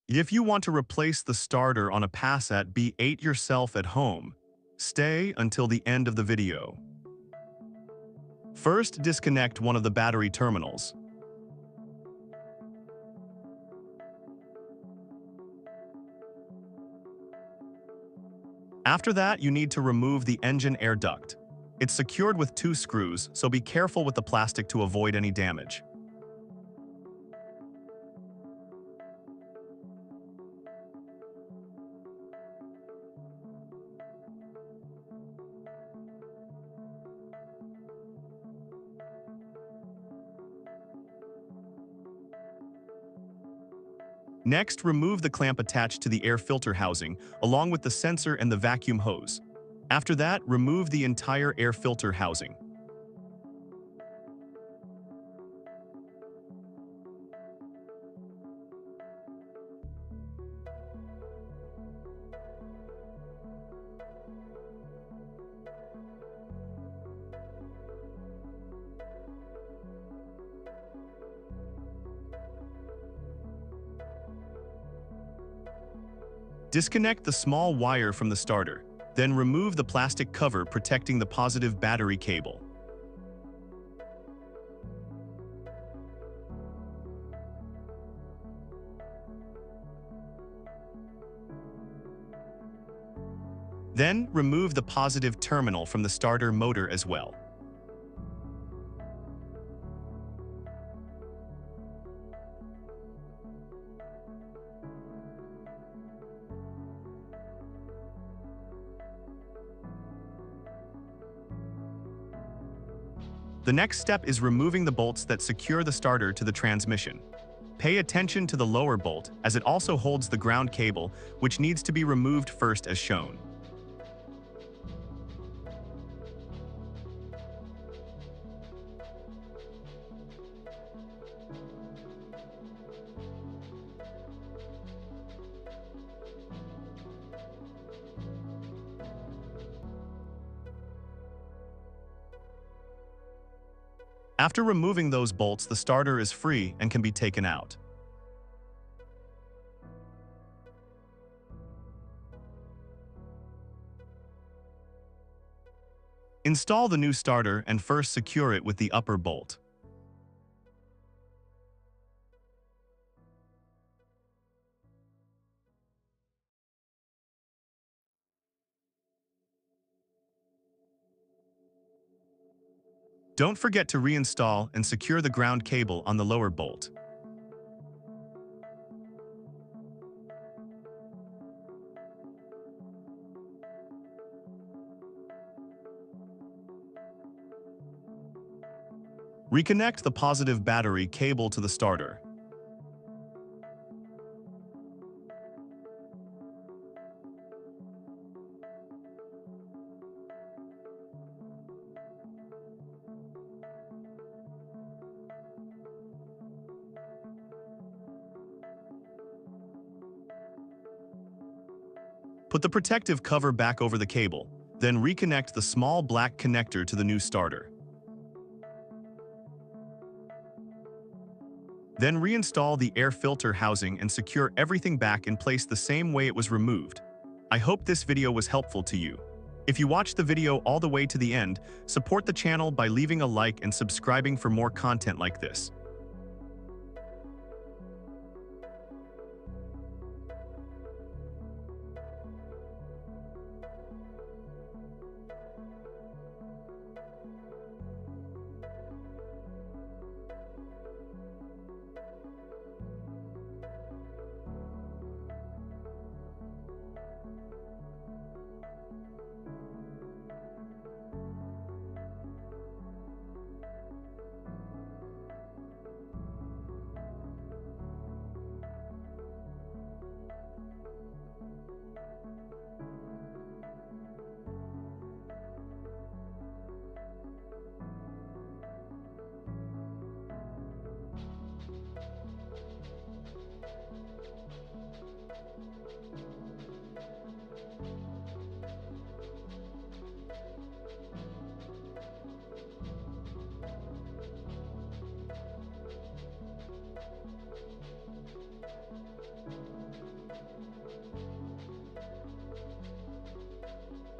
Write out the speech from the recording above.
If you want to replace the starter on a Passat B8 yourself at home, stay until the end of the video. First, disconnect one of the battery terminals. After that, you need to remove the engine air duct. It's secured with 2 screws, so be careful with the plastic to avoid any damage. Next, remove the clamp attached to the air filter housing, along with the sensor and the vacuum hose. After that, remove the entire air filter housing. Disconnect the small wire from the starter, then remove the plastic cover protecting the positive battery cable. Then, remove the positive terminal from the starter motor as well. The next step is removing the bolts that secure the starter to the transmission. Pay attention to the lower bolt, as it also holds the ground cable, which needs to be removed first as shown. After removing those bolts, the starter is free and can be taken out. Install the new starter and first secure it with the upper bolt. Don't forget to reinstall and secure the ground cable on the lower bolt. Reconnect the positive battery cable to the starter. Put the protective cover back over the cable, then reconnect the small black connector to the new starter. Then reinstall the air filter housing and secure everything back in place the same way it was removed. I hope this video was helpful to you. If you watched the video all the way to the end, support the channel by leaving a like and subscribing for more content like this.